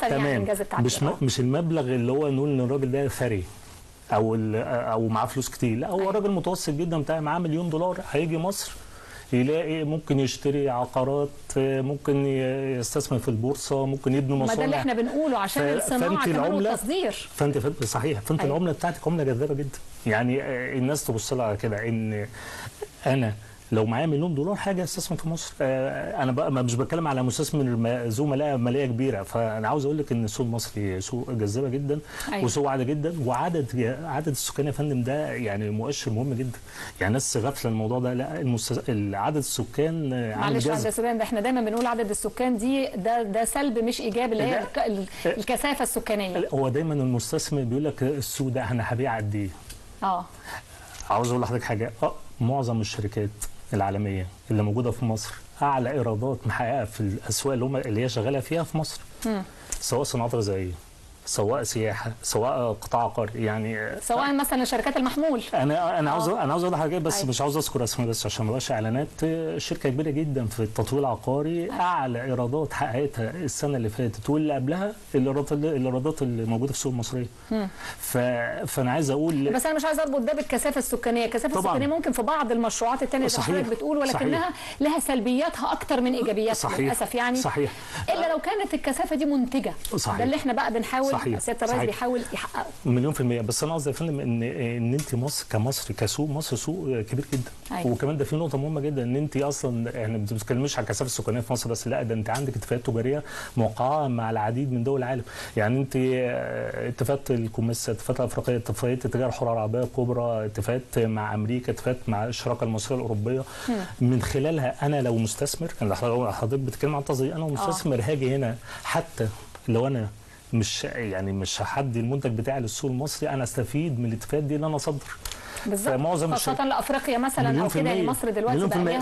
يعني انجاز التعبير مش المبلغ اللي هو نقول ان الراجل ده ثري او معاه فلوس كتير، لا هو راجل متوسط جدا بتاع معاه $1,000,000 هيجي مصر يلاقي ممكن يشتري عقارات، ممكن يستثمر في البورصه، ممكن يبني مصانع. ما ده اللي احنا بنقوله عشان الصناعه كمان والتصدير. فانت صحيح، فانت أيوة. العمله بتاعتك عمله جذابه جدا، يعني الناس تبص لها كده ان انا لو معايا $1,000,000 حاجه استثمر في مصر. انا بقى مش بتكلم على مستثمر ذو ماليه كبيره، فانا عاوز اقول لك ان السوق المصري سوق جذابه جدا. أيوة. وسوق عادي جدا، وعدد السكان يا فندم ده يعني مؤشر مهم جدا. يعني الناس غافله الموضوع ده، لا عدد السكان معلش عدد السكان ده احنا دايما بنقول عدد السكان دي ده سلب مش ايجاب، اللي هي الكثافه السكانيه. هو دايما المستثمر بيقول لك السوق ده انا هبيع قد ايه؟ عاوز اقول لحضرتك حاجه، معظم الشركات العالميه اللي موجوده في مصر اعلى ايرادات محققه في الاسواق اللي هي شغاله فيها في مصر. سواء صناعات غذائيه، سواء سياحه، سواء قطاع عقاري، يعني سواء مثلا شركات المحمول. انا عاوز اقول لحضرتك بس مش عاوز اذكر اسماء بس عشان ما يبقاش اعلانات. شركه كبيره جدا في التطوير العقاري اعلى ايرادات حققتها السنه اللي فاتت واللي قبلها الايرادات اللي موجوده في السوق المصريه. فانا عايز اقول، بس انا مش عايز اربط ده بالكثافه السكانيه. الكثافه السكانيه ممكن في بعض المشروعات الثانيه زي ما حضرتك بتقول، ولكنها لها سلبياتها اكتر من ايجابياتها للاسف يعني. صحيح. الا لو كانت الكثافه دي منتجه. صحيح. ده اللي احنا بقى بنحاول سياده الرئيس بيحاول يحققه. $1,000,000. بس انا قصدي يا فندم ان انت كمصر كسوق، مصر سوق كبير جدا. أيوة. وكمان ده في نقطه مهمه جدا، ان انت اصلا احنا ما بنتكلمش على الكثافه السكانيه في مصر بس، لا ده انت عندك اتفاقات تجاريه موقعه مع العديد من دول العالم. يعني انت اتفاقات الكوميسا، اتفاقات الافريقيه، اتفاقيه التجاره الحره العربيه الكبرى، اتفاقات مع امريكا، اتفاقات مع الشراكه المصريه الاوروبيه. من خلالها انا لو مستثمر، حضرتك بتتكلم عن تصدير، انا ومستثمر هاجي هنا حتى لو انا مش هحدي المنتج بتاعي للسوق المصري، انا استفيد من الاتفاقات دي ان انا اصدر. بالظبط، خاصه لافريقيا مثلا او كده، يعني مصر دلوقتي بقى ليها